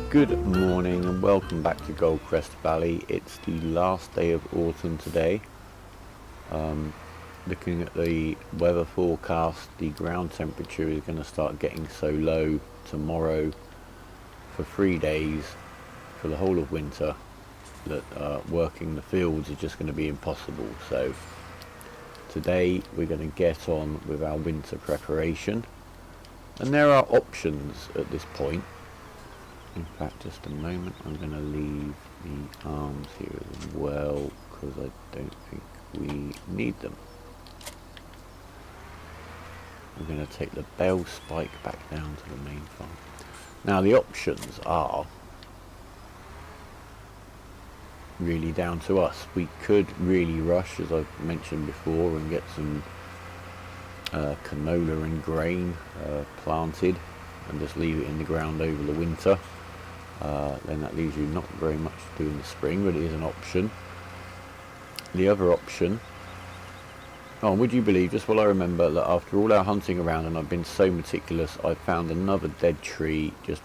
Good morning and welcome back to Goldcrest Valley. It's the last day of autumn today. Looking at the weather forecast, the ground temperature is going to start getting so low tomorrow for 3 days for the whole of winter that working the fields is just going to be impossible. So today we're going to get on with our winter preparation, and there are options at this point. In fact, just a moment, I'm going to leave the arms here as well because I don't think we need them. I'm going to take the bell spike back down to the main farm. Now the options are really down to us. We could really rush, as I've mentioned before, and get some canola and grain planted and just leave it in the ground over the winter. Then that leaves you not very much to do in the spring, but it is an option. The other option, oh, would you believe, just while I remember that after all our hunting around, and I've been so meticulous, I found another dead tree just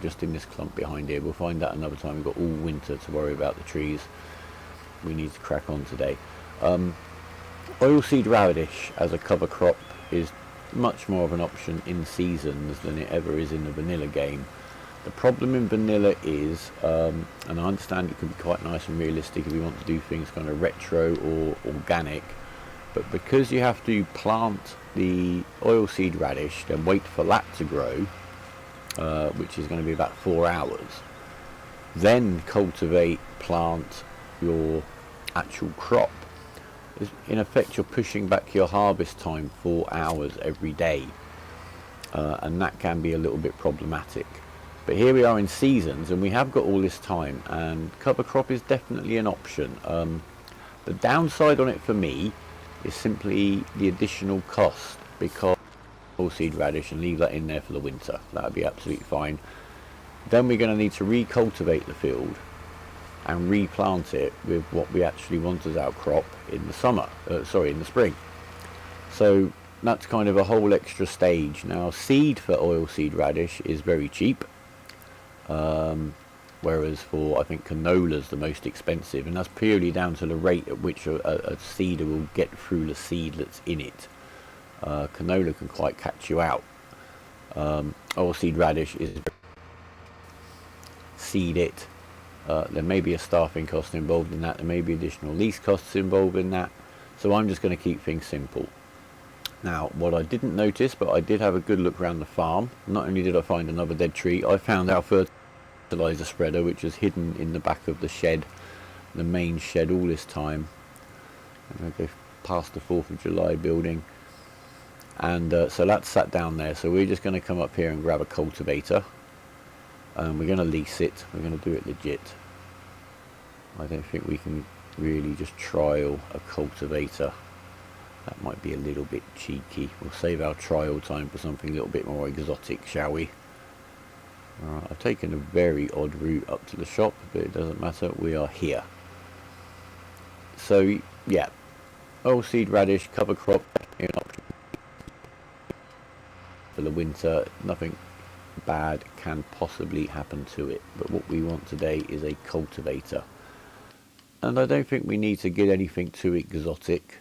just in this clump behind here. We'll find that another time. We've got all winter to worry about the trees. We need to crack on today. Oilseed radish as a cover crop is much more of an option in seasons than it ever is in the vanilla game. The problem in vanilla is, and I understand it can be quite nice and realistic if you want to do things kind of retro or organic, but because you have to plant the oilseed radish, then wait for that to grow, which is going to be about 4 hours, then cultivate, plant your actual crop. In effect, you're pushing back your harvest time 4 hours every day, and that can be a little bit problematic. But here we are in seasons and we have got all this time, and cover crop is definitely an option. The downside on it for me is simply the additional cost, because oilseed radish and leave that in there for the winter. That would be absolutely fine. Then we're going to need to recultivate the field and replant it with what we actually want as our crop in the summer, in the spring. So that's kind of a whole extra stage. Now seed for oilseed radish is very cheap. Whereas for, I think, canola is the most expensive, and that's purely down to the rate at which a seeder will get through the seed that's in it. Canola can quite catch you out. Oilseed radish is seed it. There may be a staffing cost involved in that, there may be additional lease costs involved in that, so I'm just going to keep things simple. Now, what I didn't notice, but I did have a good look around the farm, not only did I find another dead tree, I found our fertilizer spreader, which was hidden in the back of the shed, the main shed, all this time. I'm going to go past the 4th of July building, and so that's sat down there. So we're just going to come up here and grab a cultivator, and we're going to lease it. We're going to do it legit. I don't think we can really just trial a cultivator. That might be a little bit cheeky. We'll save our trial time for something a little bit more exotic, shall we? Alright, I've taken a very odd route up to the shop, but it doesn't matter, we are here. So, yeah, oilseed radish, cover crop, an option for the winter. Nothing bad can possibly happen to it, but what we want today is a cultivator. And I don't think we need to get anything too exotic.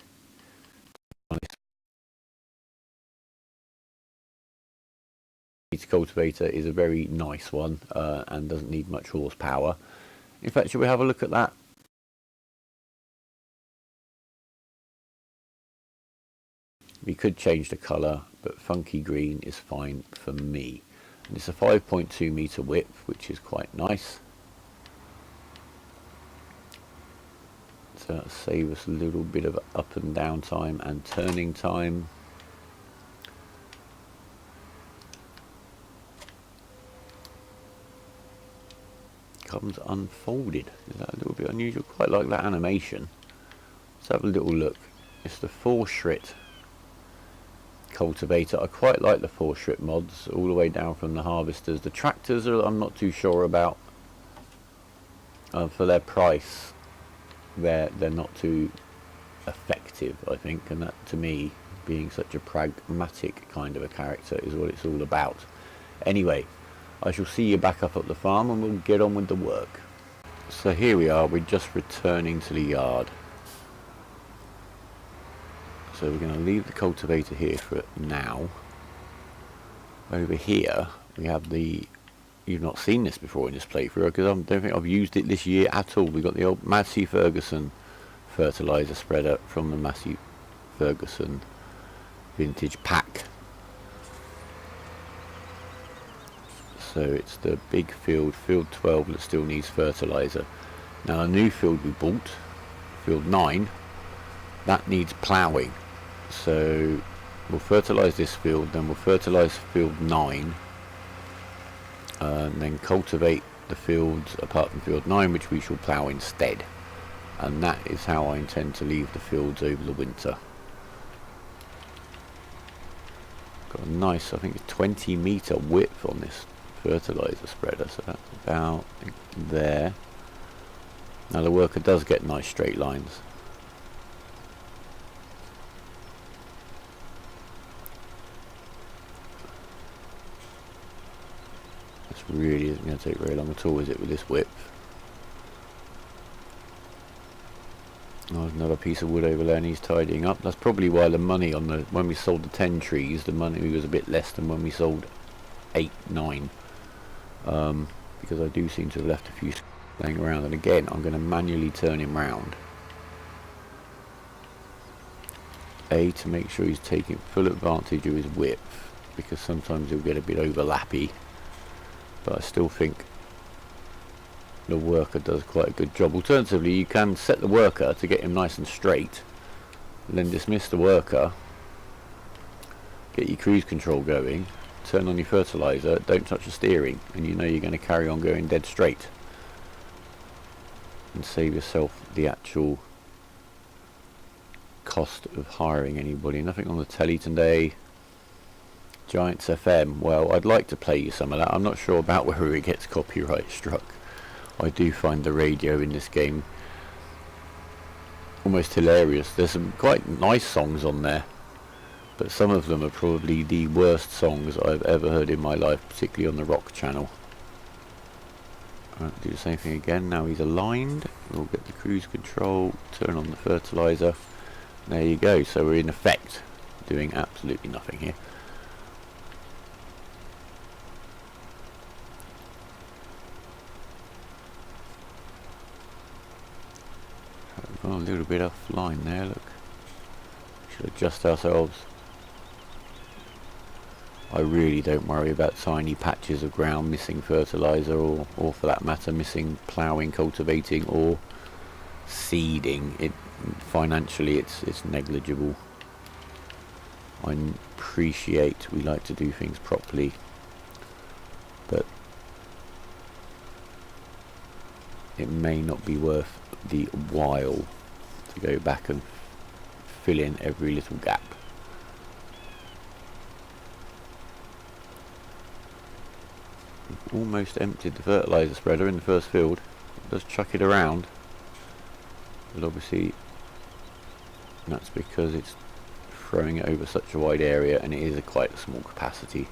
Cultivator is a very nice one, and doesn't need much horsepower. In fact, shall we have a look at that? We could change the colour, but funky green is fine for me. And it's a 5.2 metre width, which is quite nice. So that'll save us a little bit of up and down time and turning time. Comes unfolded. Is that a little bit unusual? Quite like that animation. Let's have a little look. It's the 4-Schritt cultivator. I quite like the 4-Schritt mods all the way down from the harvesters. The tractors are, I'm not too sure about for their price. they're not too effective, I think, and that to me, being such a pragmatic kind of a character, is what it's all about. Anyway, I shall see you back up at the farm and we'll get on with the work. So here we are, we're just returning to the yard. So we're going to leave the cultivator here for now. Over here we have the, you've not seen this before in this playthrough because I don't think I've used it this year at all. We've got the old Massey Ferguson fertilizer spreader from the Massey Ferguson vintage pack. So it's the big field 12, that still needs fertilizer. Now a new field we bought, field 9, that needs ploughing. So we'll fertilise this field, then we'll fertilise field 9, and then cultivate the fields apart from field 9, which we shall plough instead. And that is how I intend to leave the fields over the winter. Got a nice, I think, a 20-metre width on this fertilizer spreader, so that's about there. Now the worker does get nice straight lines. This really isn't going to take very long at all, is it, with this width? Oh, there's another piece of wood over there and he's tidying up. That's probably why the money on the, when we sold the 10 trees, the money was a bit less than when we sold 8, 9. Because I do seem to have left a few laying around, and again I'm going to manually turn him round. To make sure he's taking full advantage of his width, because sometimes he'll get a bit overlappy, but I still think the worker does quite a good job. Alternatively, you can set the worker to get him nice and straight, then dismiss the worker, get your cruise control going, turn on your fertilizer, don't touch the steering, and you know you're going to carry on going dead straight and save yourself the actual cost of hiring anybody. Nothing on the telly today. Giants FM, well, I'd like to play you some of that. I'm not sure about whether it gets copyright struck. I do find the radio in this game almost hilarious. There's some quite nice songs on there, but some of them are probably the worst songs I've ever heard in my life, particularly on the rock channel. I'll do the same thing again. Now he's aligned, we'll get the cruise control, turn on the fertilizer. There you go. So we're in effect doing absolutely nothing here. We've gone a little bit offline there, look. Should adjust ourselves. I really don't worry about tiny patches of ground missing fertilizer, or for that matter missing ploughing, cultivating or seeding. It financially it's negligible. I appreciate we like to do things properly, but it may not be worth the while to go back and fill in every little gap. We've almost emptied the fertilizer spreader in the first field. Let's chuck it around, but obviously that's because it's throwing it over such a wide area and it is quite a small capacity.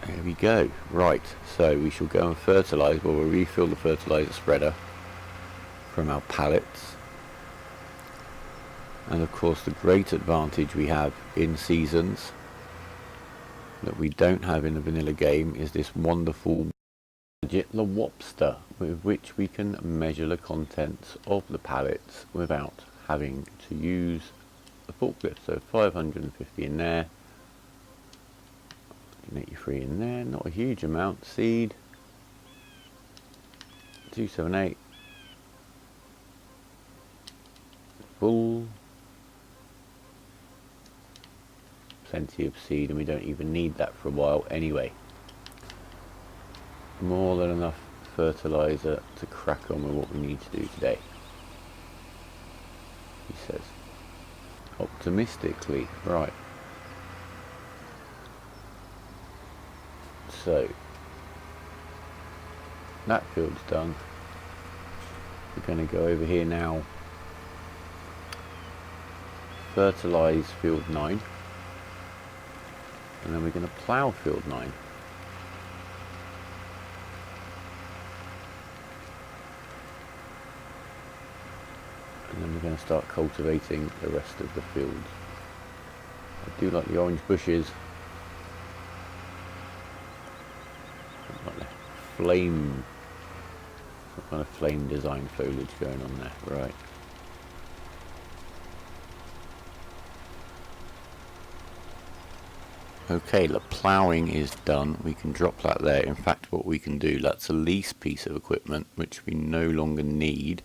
There we go. Right, so we shall go and fertilise. Well, we'll refill the fertiliser spreader from our pallets. And of course the great advantage we have in seasons that we don't have in the vanilla game is this wonderful gadget, the Wopster, with which we can measure the contents of the pallets without having to use the forklift. So 550 in there, 83 in there, not a huge amount. Seed 278, bull, plenty of seed, and we don't even need that for a while anyway. More than enough fertilizer to crack on with what we need to do today, he says optimistically. Right, so that field's done. We're going to go over here now, fertilise field 9, and then we're going to plough field 9. And then we're going to start cultivating the rest of the fields. I do like the orange bushes. Like the flame, some kind of flame design foliage going on there, right. Okay, the ploughing is done. We can drop that there. In fact, what we can do, that's a lease piece of equipment which we no longer need,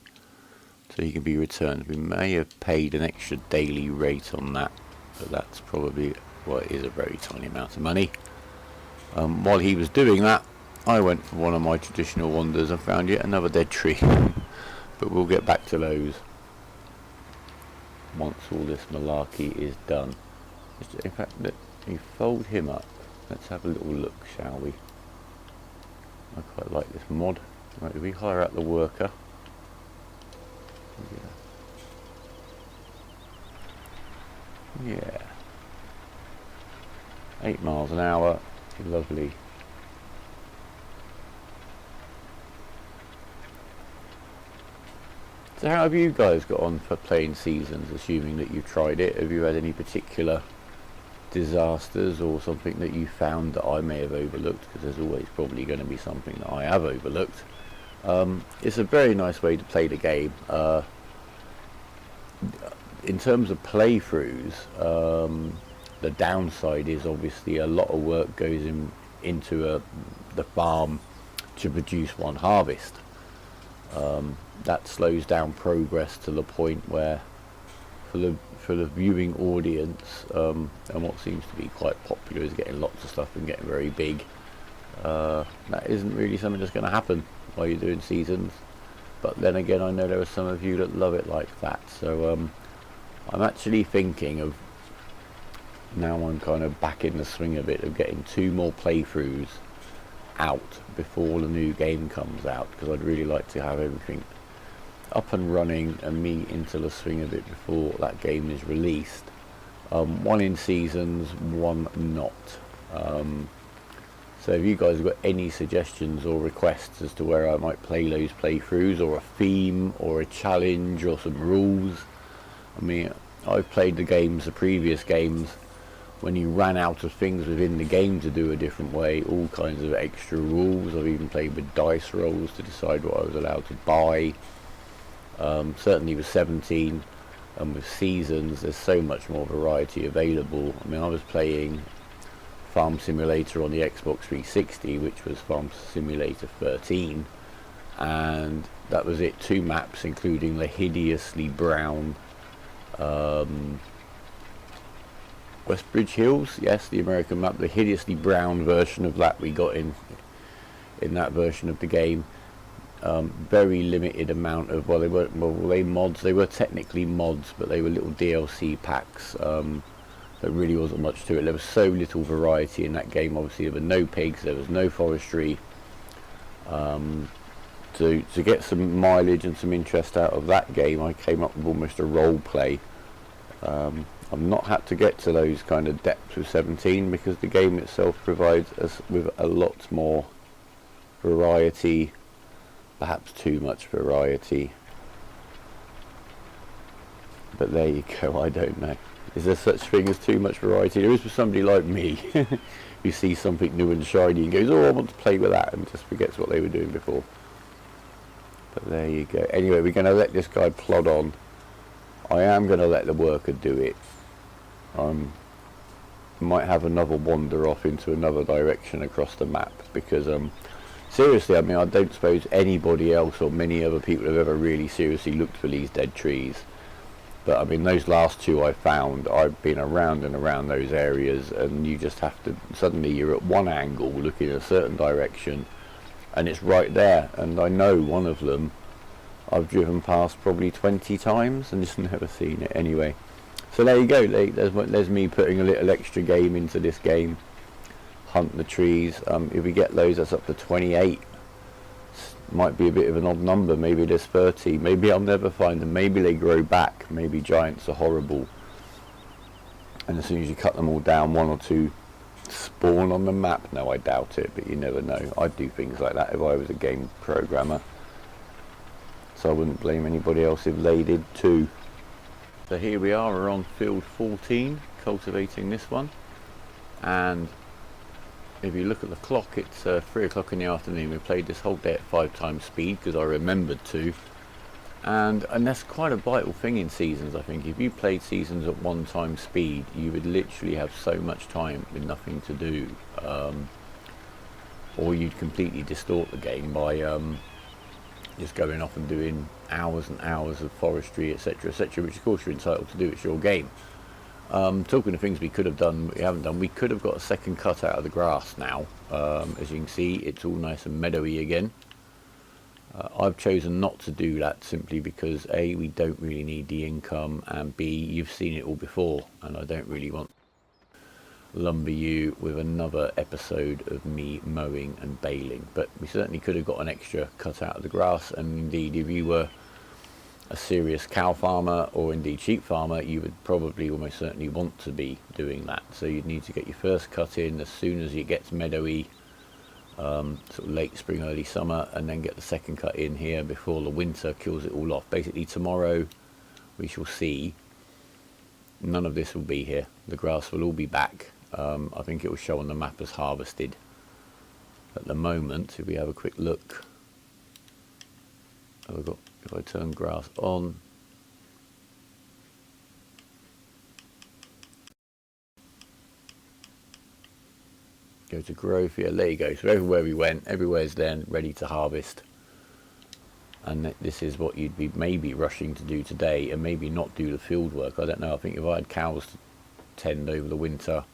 so he can be returned. We may have paid an extra daily rate on that, but that's probably, well, it is a very tiny amount of money. While he was doing that, I went for one of my traditional wanders and found yet another dead tree. But we'll get back to those once all this malarkey is done. In fact, let me fold him up. Let's have a little look, shall we? I quite like this mod. Right, do we hire out the worker? Yeah. 8 miles an hour. Lovely. So how have you guys got on for playing Seasons, assuming that you've tried it? Have you had any particular disasters or something that you found that I may have overlooked? Because there's always probably going to be something that I have overlooked. It's a very nice way to play the game. In terms of playthroughs, the downside is obviously a lot of work goes into the farm to produce one harvest. That slows down progress to the point where, for the viewing audience, and what seems to be quite popular is getting lots of stuff and getting very big. That isn't really something that's going to happen while you're doing Seasons. But then again, I know there are some of you that love it like that. So I'm actually thinking of, now I'm kind of back in the swing of it, of getting 2 more playthroughs out before the new game comes out, because I'd really like to have everything up and running and me into the swing of it before that game is released. 1 in Seasons, 1 not. So if you guys have got any suggestions or requests as to where I might play those playthroughs, or a theme or a challenge or some rules. I mean, I've played the previous games, when you ran out of things within the game to do a different way, all kinds of extra rules. I've even played with dice rolls to decide what I was allowed to buy. Certainly with 17 and with Seasons, there's so much more variety available. I mean, I was playing Farm Simulator on the Xbox 360, which was Farm Simulator 13, and that was it. 2 maps, including the hideously brown Westbridge Hills, yes, the American map, the hideously brown version of that we got in that version of the game. Very limited amount of, well, they mods. They were technically mods, but they were little DLC packs. There really wasn't much to it. There was so little variety in that game. Obviously, there were no pigs, there was no forestry. To get some mileage and some interest out of that game, I came up with almost a role play. I've not had to get to those kind of depths with 17, because the game itself provides us with a lot more variety, perhaps too much variety. But there you go, I don't know. Is there such thing as too much variety? There is for somebody like me who sees something new and shiny and goes, oh, I want to play with that, and just forgets what they were doing before. But there you go. Anyway, we're going to let this guy plod on. I am going to let the worker do it. Might have another wander off into another direction across the map, because seriously, I mean, I don't suppose anybody else or many other people have ever really seriously looked for these dead trees. But I mean, those last 2 I found, I've been around and around those areas, and you just have to, suddenly you're at one angle looking in a certain direction and it's right there. And I know one of them I've driven past probably 20 times and just never seen it. Anyway, so there you go. There's me putting a little extra game into this game. Hunt the trees. If we get those, that's up to 28. Might be a bit of an odd number. Maybe there's 30. Maybe I'll never find them. Maybe they grow back. Maybe giants are horrible, and as soon as you cut them all down, one or two spawn on the map. No, I doubt it, but you never know. I'd do things like that if I was a game programmer, so I wouldn't blame anybody else if they did too. So here we are, we're on field 14, cultivating this one, and if you look at the clock, it's 3 o'clock in the afternoon. We played this whole day at 5 times speed because I remembered to, and that's quite a vital thing in seasons. I think if you played seasons at 1 time speed, you would literally have so much time with nothing to do, or you'd completely distort the game by just going off and doing hours and hours of forestry, etc, etc, which of course you're entitled to do. It's your game. Talking of things we could have done, we haven't done, we could have got a second cut out of the grass now. As you can see, it's all nice and meadowy again. I've chosen not to do that simply because A, we don't really need the income, and B, you've seen it all before, and I don't really want to lumber you with another episode of me mowing and baling. But we certainly could have got an extra cut out of the grass, and indeed if you were a serious cow farmer or indeed sheep farmer, you would probably almost certainly want to be doing that. So you'd need to get your first cut in as soon as it gets meadowy, sort of late spring, early summer, and then get the second cut in here before the winter kills it all off. Basically tomorrow we shall see none of this will be here. The grass will all be back. I think it will show on the map as harvested. At the moment, if we have a quick look, I've got, if I turn grass on, go to growth, yeah, there you go. So everywhere we went, everywhere's then ready to harvest, and this is what you'd be maybe rushing to do today, and maybe not do the field work. I don't know. I think if I had cows to tend over the winter,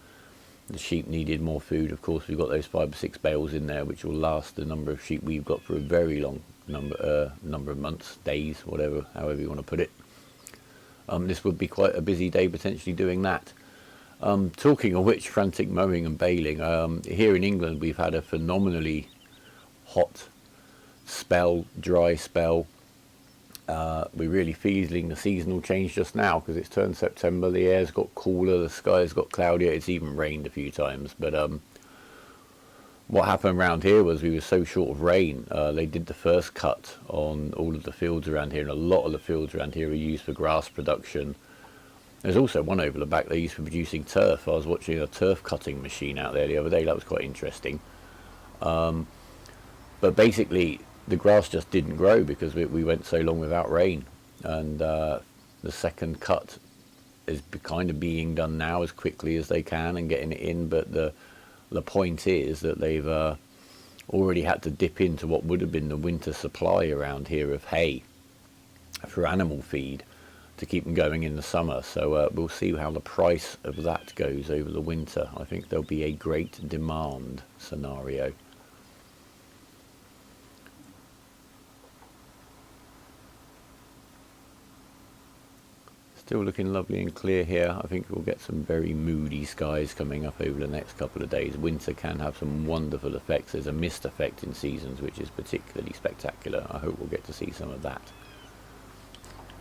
the sheep needed more food. Of course, we've got those 5 or 6 bales in there, which will last the number of sheep we've got for a very long number of months, days, whatever, however you want to put it. This would be quite a busy day potentially doing that. Talking of which, frantic mowing and baling, here in England we've had a phenomenally hot spell, dry spell. We're really feeling the seasonal change just now because it's turned September. The air's got cooler, the sky's got cloudier, it's even rained a few times. But what happened around here was we were so short of rain. They did the first cut on all of the fields around here, and a lot of the fields around here are used for grass production. There's also one over the back they used for producing turf. I was watching a turf cutting machine out there the other day. That was quite interesting. But basically the grass just didn't grow because we went so long without rain, and the second cut is kind of being done now as quickly as they can and getting it in. But the point is that they've already had to dip into what would have been the winter supply around here of hay for animal feed to keep them going in the summer. So we'll see how the price of that goes over the winter. I think there'll be a great demand scenario. Still looking lovely and clear here. I think we'll get some very moody skies coming up over the next couple of days. Winter can have some wonderful effects. There's a mist effect in seasons which is particularly spectacular. I hope we'll get to see some of that.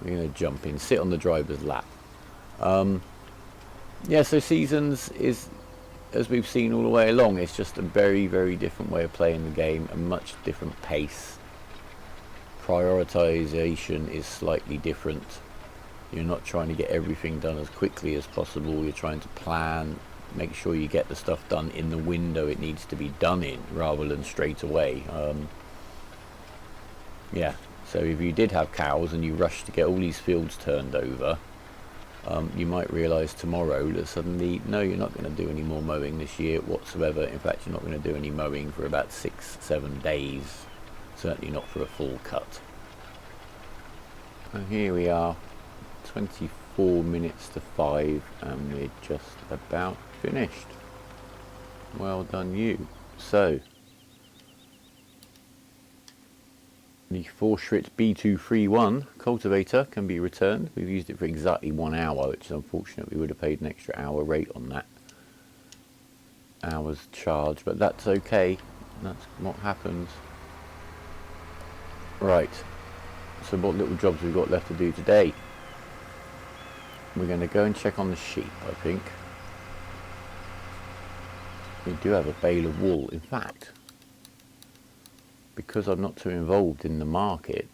We're going to jump in, sit on the driver's lap. Yeah, so seasons is, as we've seen all the way along, it's just a very, very different way of playing the game, a much different pace. Prioritization is slightly different. You're not trying to get everything done as quickly as possible. You're trying to plan, make sure you get the stuff done in the window it needs to be done in, rather than straight away. Yeah, so if you did have cows and you rushed to get all these fields turned over, you might realise tomorrow that suddenly, no, you're not going to do any more mowing this year whatsoever. In fact, you're not going to do any mowing for about 6-7 days. Certainly not for a full cut. And here we are. 24 minutes to 5 and we're just about finished. Well done you. So the Forschritz B231 cultivator can be returned. We've used it for exactly 1 hour, which is unfortunate. We would have paid an extra hour rate on that hour's charge, but that's okay. That's what happens. Right, so what little jobs we've got left to do today? We're going to go and check on the sheep, I think. We do have a bale of wool. In fact, because I'm not too involved in the market,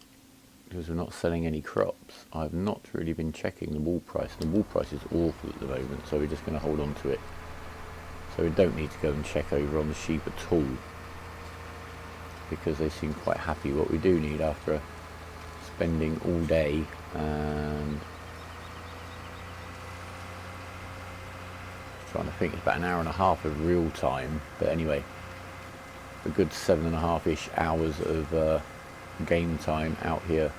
because we're not selling any crops, I've not really been checking the wool price. The wool price is awful at the moment, so we're just going to hold on to it. So we don't need to go and check over on the sheep at all, because they seem quite happy. What we do need, after spending all day and trying to think, it's about an hour and a half of real time, but anyway, a good 7.5-ish hours of game time out here,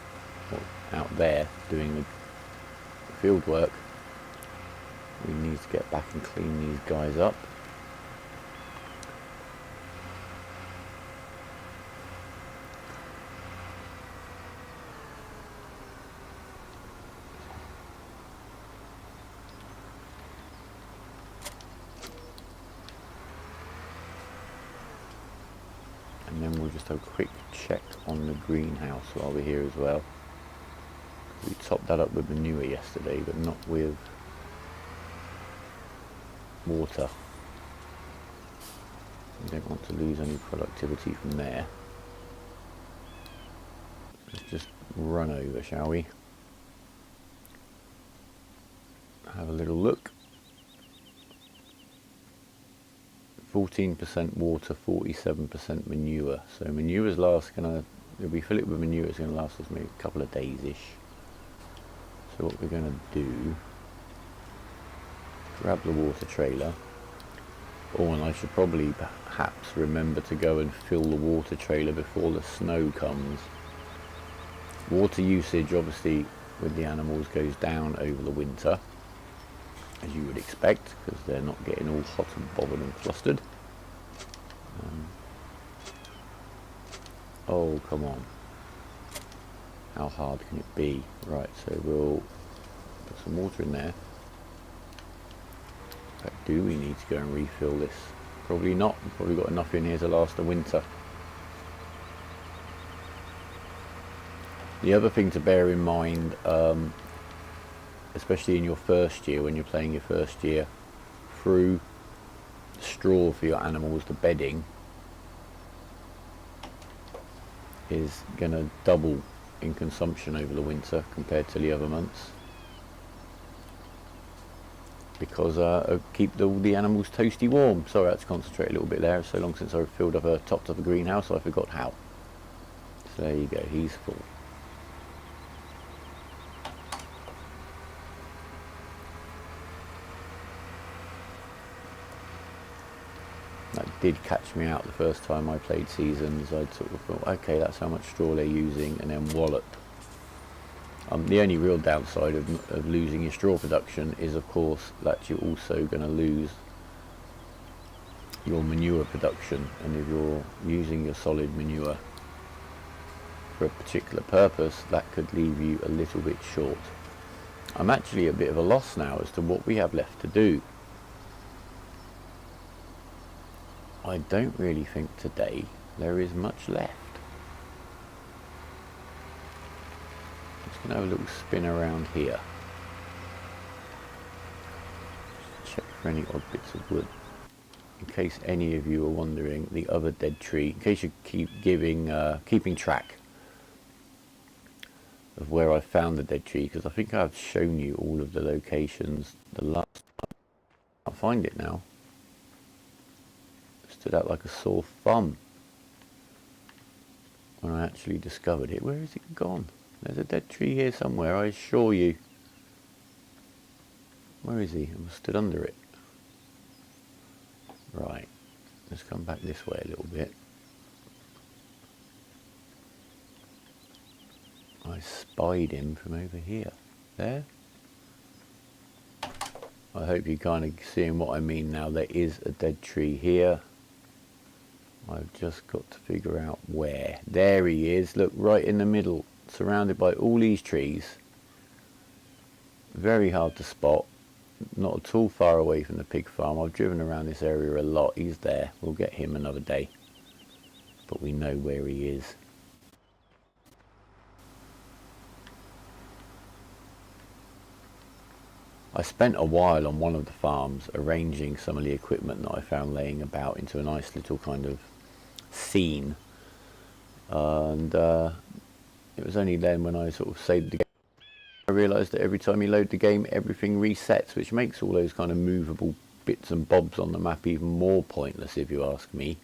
or out there, doing the field work. We need to get back and clean these guys up. And then we'll just have a quick check on the greenhouse while we're here as well. We topped that up with manure yesterday, but not with water. We don't want to lose any productivity from there. Let's just run over, shall we? Have a little look. 14% water, 47% manure. So manure's if we fill it with manure, it's going to last us maybe a couple of days-ish. So what we're going to do, grab the water trailer. Oh, and I should probably perhaps remember to go and fill the water trailer before the snow comes. Water usage, obviously, with the animals goes down over the winter, as you would expect, because they're not getting all hot and bothered and flustered. Oh, come on. How hard can it be? Right, so we'll put some water in there. But do we need to go and refill this? Probably not. We've probably got enough in here to last the winter. The other thing to bear in mind, especially in your first year, when you're playing your first year through, straw for your animals, the bedding is going to double in consumption over the winter compared to the other months, because keep all the animals toasty warm. Sorry, I had to concentrate a little bit there. So long since I filled up topped up a greenhouse, I forgot how. So there you go, he's full. That did catch me out the first time I played Seasons. I sort of thought, okay, that's how much straw they're using, and then wallop. The only real downside of losing your straw production is, of course, that you're also going to lose your manure production. And if you're using your solid manure for a particular purpose, that could leave you a little bit short. I'm actually a bit of a loss now as to what we have left to do. I don't really think today there is much left. Just going to have a little spin around here. Check for any odd bits of wood. In case any of you are wondering, the other dead tree, in case you keep keeping track of where I found the dead tree, because I think I've shown you all of the locations the last time. I can't find it now. Stood out like a sore thumb when I actually discovered it. Where is it gone? There's a dead tree here somewhere, I assure you. Where is he? I stood under it. Right, let's come back this way a little bit. I spied him from over here. There. I hope you're kind of seeing what I mean now. There is a dead tree here. I've just got to figure out where. There he is. Look, right in the middle, surrounded by all these trees. Very hard to spot. Not at all far away from the pig farm. I've driven around this area a lot. He's there. We'll get him another day. But we know where he is. I spent a while on one of the farms arranging some of the equipment that I found laying about into a nice little kind of scene, and it was only then when I sort of saved the game I realised that every time you load the game everything resets, which makes all those kind of movable bits and bobs on the map even more pointless if you ask me.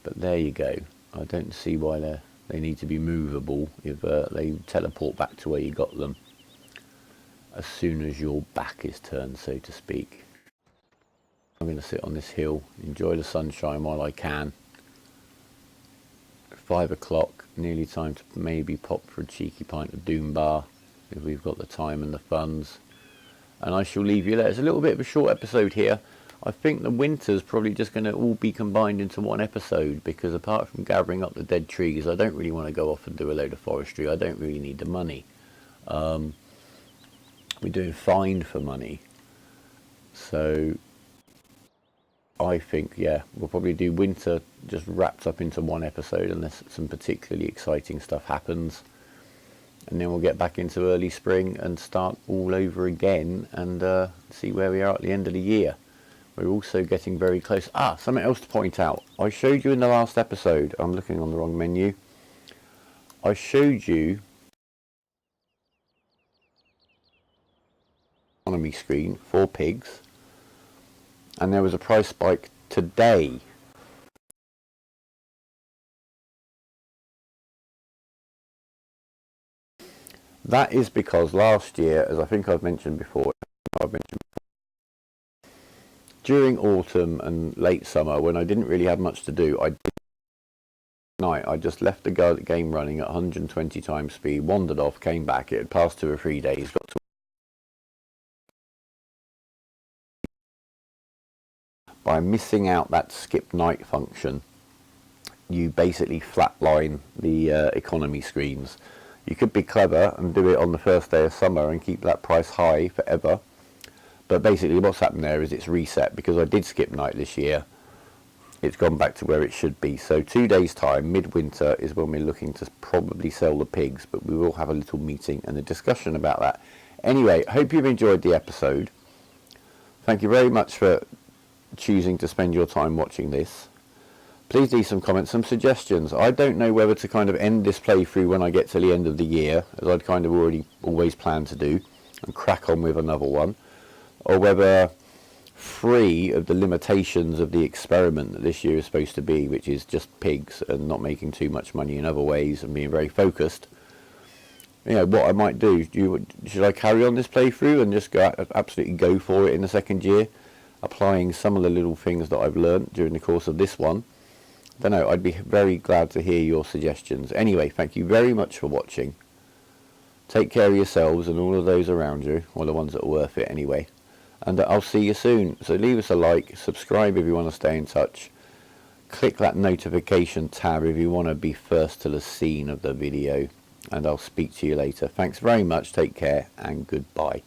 But there you go. I don't see why they need to be movable if they teleport back to where you got them as soon as your back is turned, so to speak. I'm going to sit on this hill, enjoy the sunshine while I can. 5 o'clock, nearly time to maybe pop for a cheeky pint of Doom Bar if we've got the time and the funds. And I shall leave you there. It's a little bit of a short episode here. I think the winter's probably just going to all be combined into one episode, because apart from gathering up the dead trees, I don't really want to go off and do a load of forestry. I don't really need the money. We're doing fine for money. So I think, yeah, we'll probably do winter just wrapped up into one episode unless some particularly exciting stuff happens. And then we'll get back into early spring and start all over again and see where we are at the end of the year. We're also getting very close. Something else to point out. I showed you in the last episode, I'm looking on the wrong menu. I showed you economy screen for pigs, and there was a price spike today. That is because last year, as I think I've mentioned before, during autumn and late summer, when I didn't really have much to do, I just left the game running at 120 times speed, wandered off, came back. It had passed 2 or 3 days, got to by missing out that skip night function, you basically flatline the economy screens. You could be clever and do it on the first day of summer and keep that price high forever. But basically what's happened there is it's reset, because I did skip night this year. It's gone back to where it should be. So 2 days time, midwinter, is when we're looking to probably sell the pigs, but we will have a little meeting and a discussion about that. Anyway, hope you've enjoyed the episode. Thank you very much for choosing to spend your time watching this. Please leave some comments, some suggestions. I don't know whether to kind of end this playthrough when I get to the end of the year, as I'd kind of always planned to do, and crack on with another one, or whether, free of the limitations of the experiment that this year is supposed to be, which is just pigs and not making too much money in other ways and being very focused, what I might do. Should I carry on this playthrough and just absolutely go for it in the second year, applying some of the little things that I've learnt during the course of this one? I don't know, I'd be very glad to hear your suggestions. Anyway, thank you very much for watching. Take care of yourselves and all of those around you, or the ones that are worth it anyway. And I'll see you soon. So leave us a like, subscribe if you want to stay in touch. Click that notification tab if you want to be first to the scene of the video. And I'll speak to you later. Thanks very much, take care, and goodbye.